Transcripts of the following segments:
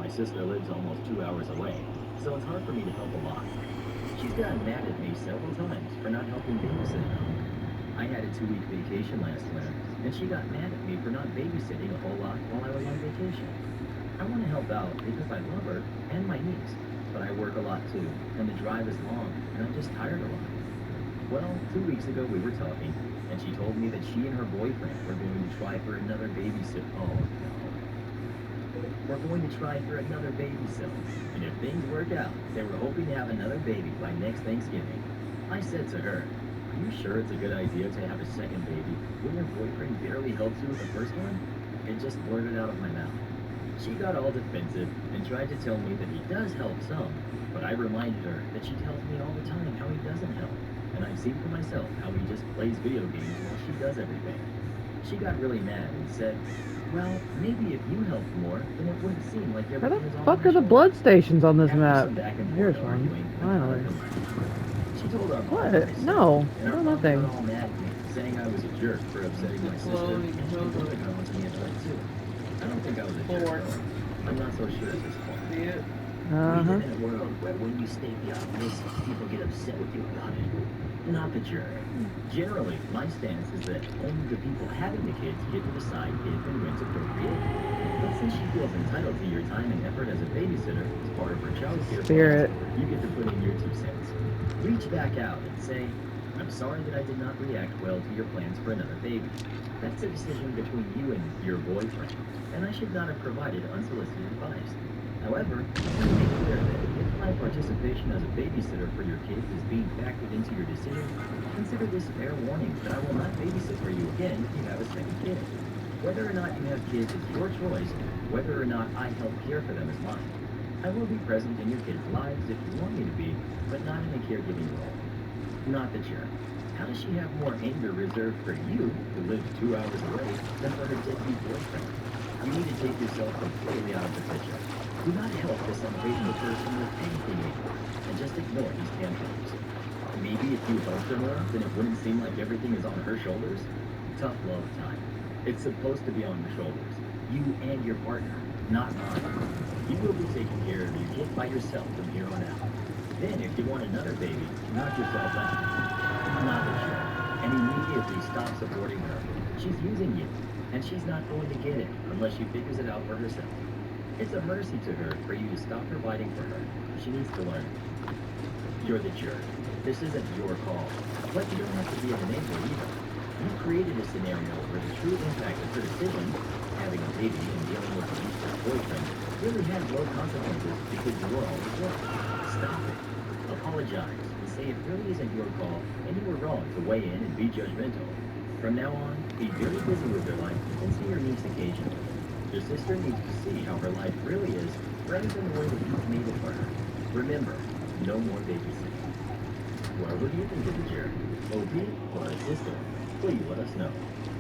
My sister lives almost 2 hours away, so it's hard for me to help a lot. She's gotten mad at me several times for not helping babysit at home. I had a 2-week vacation last winter, and she got mad at me for not babysitting a whole lot while I was on vacation. I want to help out because I love her and my niece, but I work a lot too, and the drive is long, and I'm just tired a lot. Well, 2 weeks ago we were talking, and she told me that she and her boyfriend were going to try for another babysit. Oh no. We're going to try for another babysit, and if things work out, they were hoping to have another baby by next Thanksgiving. I said to her, "Are you sure it's a good idea to have a second baby when your boyfriend barely helps you with the first one?" It just blurted out of my mouth. She got all defensive and tried to tell me that he does help some, but I reminded her that she tells me all the time how he doesn't help, and I've seen for myself how he just plays video games while she does everything. She got really mad and said, "Well, maybe if you helped more, then it wouldn't seem like Where the everything is on fuck my are the shoulders." blood stations on this After map? some back and Here's forth one. arguing, I got Finally. up and left. She told our mom What? what I said, No. and our No, mom nothing. got all mad at me, saying I was a jerk for upsetting my sister, and she wanted to go into me about it too. I don't think I was a jerk, though. I'm not so sure at this point. We Uh-huh. live in a world where when you state the obvious, people get upset with you about it. Not the jerk. Generally, my stance is that only the people having the kids get to decide if and when to procreate. But since she feels entitled to your time and effort as a babysitter as part of her child care plans, Spirit. you get to put in your 2 cents. Reach back out and say, "I'm sorry that I did not react well to your plans for another baby. That's a decision between you and your boyfriend, and I should not have provided unsolicited advice. However, I want to make clear that if my participation as a babysitter for your kids is being factored into your decision, consider this fair warning that I will not babysit for you again if you have a second kid. Whether or not you have kids is your choice. Whether or not I help care for them is mine. I will be present in your kids' lives if you want me to be, but not in a caregiving role." Not the jerk. How does she have more anger reserved for you, who lives 2 hours away, than for her deadbeat boyfriend? You need to take yourself completely out of the picture. Do not help this ungrateful person with anything anymore, and just ignore these tantrums. Maybe if you helped her more, then it wouldn't seem like everything is on her shoulders. Tough love time. It's supposed to be on your shoulders. You and your partner, not mine. You will be taking care of your kid by yourself from here on out. Then, if you want another baby, knock yourself out. Not the jerk. And immediately stop supporting her. She's using you, and she's not going to get it unless she figures it out for herself. It's a mercy to her for you to stop providing for her. She needs to learn. You're the jerk. This isn't your call. But you don't have to be an enabler either. You created a scenario where the true impact of her decision, having a baby and dealing with a useless boyfriend, really had low consequences because you were always right. Stop it. Apologize and say it really isn't your call and you were wrong to weigh in and be judgmental. From now on, be very busy with your life and see your niece occasionally. Your sister needs to see how her life really is rather than the way that you've made it for her. Remember, no more babysitting. Well, what do you think of the jerk? OP or a sister? Please let us know.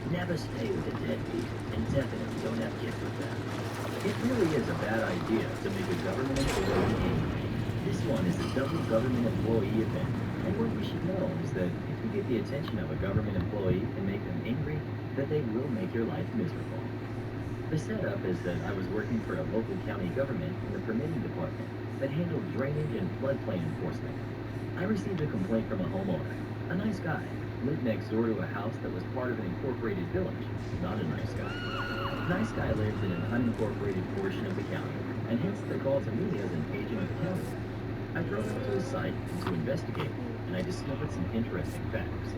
Never stay with a deadbeat, and definitely don't have kids with them. It really is a bad idea to make a government employee angry. This one is a double government employee event, and what we should know is that if you get the attention of a government employee and make them angry, that they will make your life miserable. The setup is that I was working for a local county government in the permitting department that handled drainage and floodplain enforcement. I received a complaint from a homeowner, a nice guy, lived next door to a house that was part of an incorporated village. Not a nice guy. Nice guy lived in an unincorporated portion of the county, and hence the call to me as an agent of the county. I drove out to his site to investigate, and I discovered some interesting facts.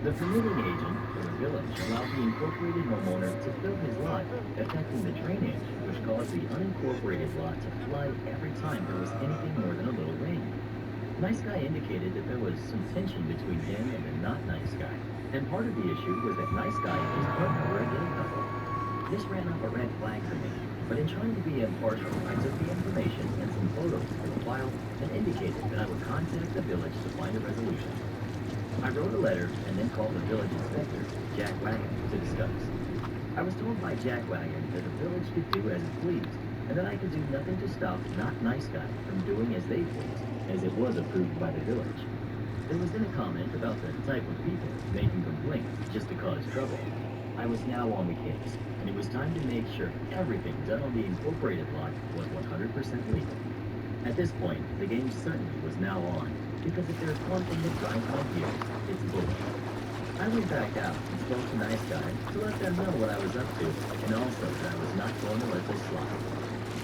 The permitting agent for the village allowed the incorporated homeowner to fill his lot, affecting the drainage, which caused the unincorporated lot to flood every time there was anything more than a little rain. Nice guy indicated that there was some tension between him and the not nice guy, and part of the issue was that nice guy and his partner were a gay couple. This ran up a red flag for me, but in trying to be impartial, I took the information and some photos for the file and indicated that I would contact the village to find a resolution. I wrote a letter and then called the village inspector, Jack Wagon, to discuss. I was told by Jack Wagon that the village could do as it pleased, and that I could do nothing to stop not nice guy from doing as they pleased, as it was approved by the village. There was then a comment about the type of people making complaints just to cause trouble. I was now on the case, and it was time to make sure everything done on the incorporated lot was 100% legal. At this point, the game certainly was now on, because if there's one thing that grinds my gears, it's bullying. I went back out and spoke to Nice Guy to let them know what I was up to, and also that I was not going to let this slide.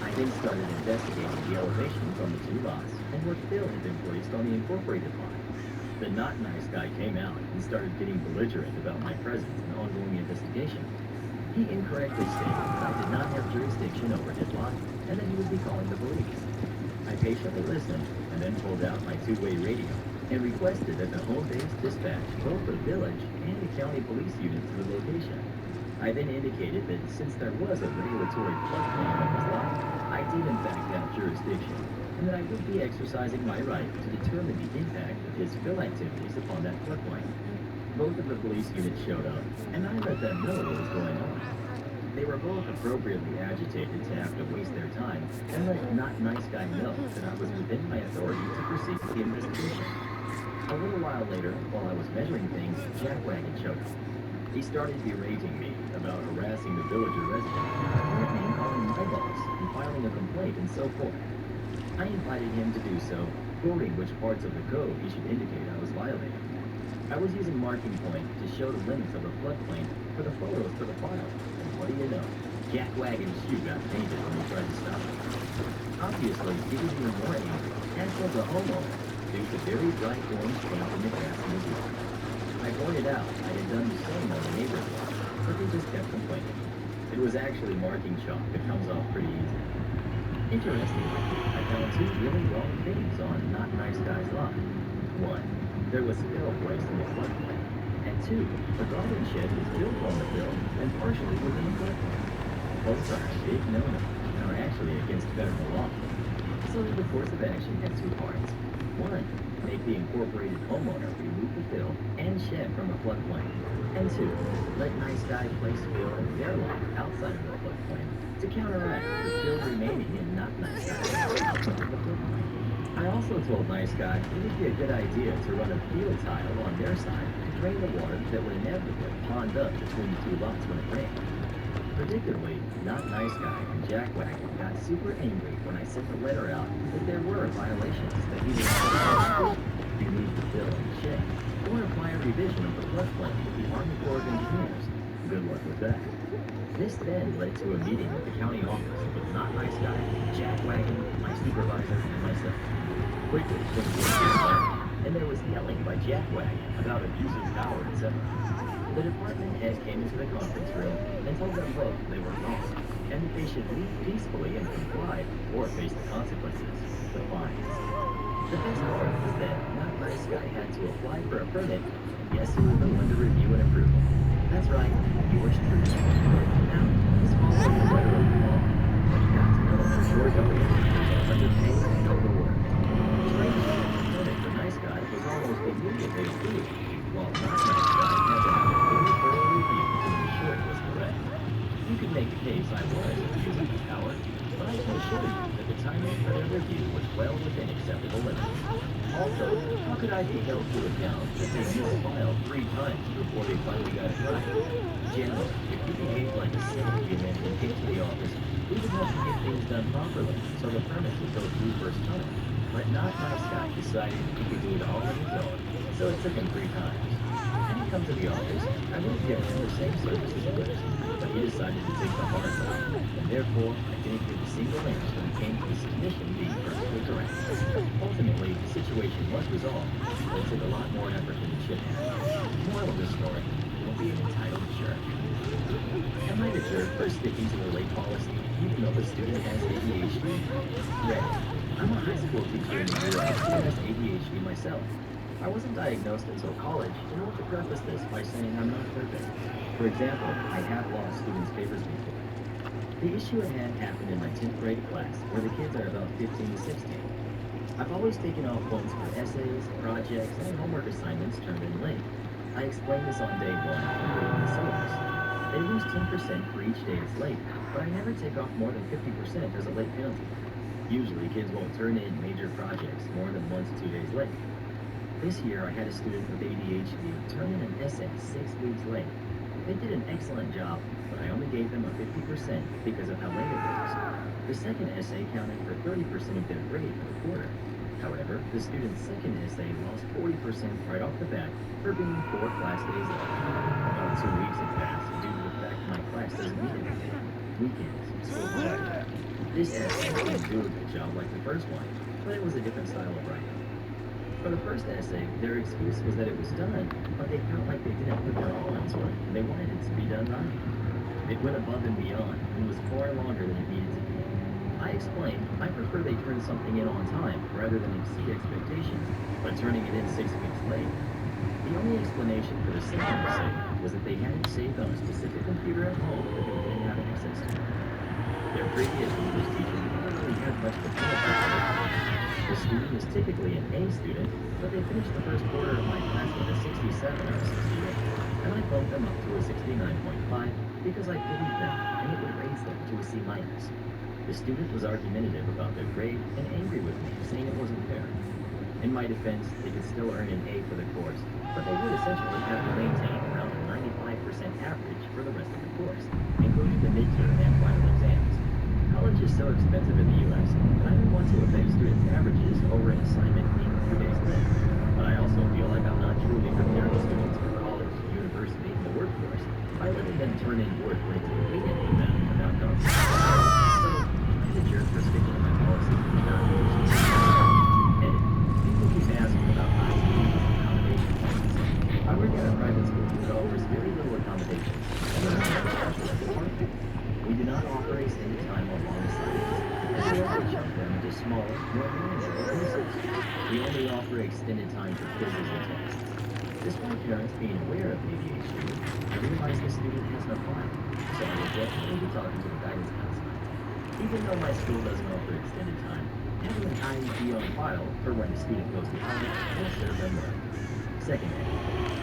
I then started investigating the elevations on the two lots and what bill had been placed on the incorporated lot. The not nice guy came out and started getting belligerent about my presence and ongoing investigation. He incorrectly stated that I did not have jurisdiction over his lot and that he would be calling the police. I patiently listened and then pulled out my two-way radio and requested that the home base dispatch both the village and the county police unit to the location. I then indicated that since there was a regulatory floodplain on his lot, I did in fact have jurisdiction, and that I would be exercising my right to determine the impact of his fill activities upon that floodplain. Both of the police units showed up, and I let them know what was going on. They were both appropriately agitated to have to waste their time, and let not nice guy know that I was within my authority to proceed with the investigation. A little while later, while I was measuring things, Jack Wagon showed up. He started berating me about harassing the villager resident, threatening calling my boss and filing a complaint and so forth. I invited him to do so, quoting which parts of the code he should indicate I was violating. I was using marking point to show the limits of the floodplain for the photos for the file, and what do you know? Jack Wagon's shoe got painted when he tried to stop me. Obviously, he was even more angry, as was the homeowner, due to very bright orange paint in the grass in his yard. I pointed out I had done the same on the neighbor's lot, but they just kept complaining. It was actually marking chalk that comes off pretty easy. Interestingly, I found two really wrong things on Not Nice Guy's lot. One, there was fill placed in the floodplain. And two, the garden shed was built on the fill and partially within the floodplain. Both are a big no-no and are actually against federal law. So the course of action had two parts. One, make the incorporated homeowner remove the fill and shed from the floodplain. And two, let Nice Guy place fill in their lot outside of the floodplain to counteract the fill remaining in Not Nice Guy's outside of the floodplain. I also told Nice Guy it would be a good idea to run a field tile on their side to drain the water that would inevitably pond up between the two lots when it rained. Predictably, Not Nice Guy and Jack Wagon got super angry when I sent the letter out that there were violations that either remove the fill and the shed, or apply a revision of the floodplain with the Army Corps of Engineers. Good luck with that. This then led to a meeting at the county office with Not Nice Guy, Jack Wagon, my supervisor, and myself. Quickly, things went down, and there was yelling by Jack Wagon about abusing power, etc. The department head came into the conference room and told them both they were wrong, and that they should leave peacefully and comply or face the consequences, the fines. The best part was that Not Nice Guy had to apply for a permit, and guess who was the one to review and approve it? That's right, yours truly. Now, he's following the letter of the law, but he got to know that your government was underpaid and overworked. Strangely, the permit for Nice Guy was almost immediately approved, while Not Nice Guy had to have a very thorough review to ensure it was correct. You could make the case I was abusing his power, but I can assure you that the timing for their review was well within acceptable limits. Also, how could I be held to account that they misfiled 3 times before they finally got it right? Generally, if you behaved like a civil human and came to the office, we would have to get things done properly, so the permits would go through first time. But Not Nice Guy decided he could do it all on his own, so it took him 3 times. Had he come to the office, I would have given him the same service as others, but he decided to take the hard route, and therefore I didn't give a single inch when it came to the submission being perfectly correct. Ultimately, the situation was resolved, but it took a lot more effort than it should have. Moral of the story, don't be an entitled jerk. Am I the jerk for sticking to the late policy, even though the student has ADHD? Ready. I'm a high school teacher in the U.S. who has ADHD myself. I wasn't diagnosed until college, and I want to preface this by saying I'm not perfect. For example, I have lost students' papers before. The issue at hand happened in my 10th grade class, where the kids are about 15 to 16. I've always taken off points for essays, projects, and homework assignments turned in late. I explained this on day 1 when grading the syllabus. They lose 10% for each day it's late, but I never take off more than 50% as a late penalty. Usually, kids won't turn in major projects more than 1 to 2 days late. This year, I had a student with ADHD turn in an essay 6 weeks late. They did an excellent job, but I only gave them a 50% because of how late it was. The second essay counted for 30% of their grade for the quarter. However, the student's second essay lost 40% right off the bat for being 4 class days late. About 2 weeks had passed due to the fact my class doesn't meet every day. Weekends, school holidays. This essay didn't do a good job like the first one, but it was a different style of writing. For the first essay, their excuse was that it was done, but they felt like they didn't put their all into it, and they wanted it to be done right. It went above and beyond, and was far longer than it needed to be. I explained, I prefer they turn something in on time, rather than exceed expectations, but turning it in 6 weeks late. The only explanation for the second essay was that they had it saved on a specific computer at home that they didn't have access to. Their previous English teacher never really had much to say about it. The student was typically an A student, but they finished the first quarter of my class with a 67 out of 68, and I bumped them up to a 69.5 because I believed them and it would raise them to a C minus. The student was argumentative about their grade and angry with me, saying it wasn't fair. In my defense, they could still earn an A for the course, but they would essentially have to maintain around a 95% average for the rest of the course, including the midterm and final exams. College is so expensive in the U.S., and I didn't want to affect students' averages over an assignment being a few days late. But I also feel like I'm not truly preparing students for college, university, and the workforce by letting them turn in work when it's convenient for them without consequences. So, I'm the jerk for sticking to my policy of not using it. People keep asking about IEPs and accommodation plans. I work at a private school that offers very little accommodation, and we're not as special as department. We do not offer extended time on long assignments, and we only chunk them into smaller, more manageable courses. We only offer extended time for quizzes and tests. Despite parents being aware of the ADHD, I realize the student hasn't applied, so I will definitely be talking to the guidance counselor. Even though my school doesn't offer extended time, having an IEP on file for when the student goes to college will serve them well. Secondly,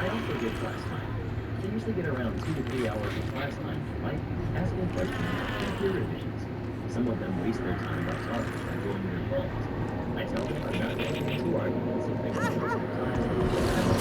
I also give class time. I usually get around 2 to 3 hours of class time, like asking questions and peer revisions. Some of them waste their time by talking or going to their phones. I tell them I'm not getting into arguments if they want to waste their time, but I'm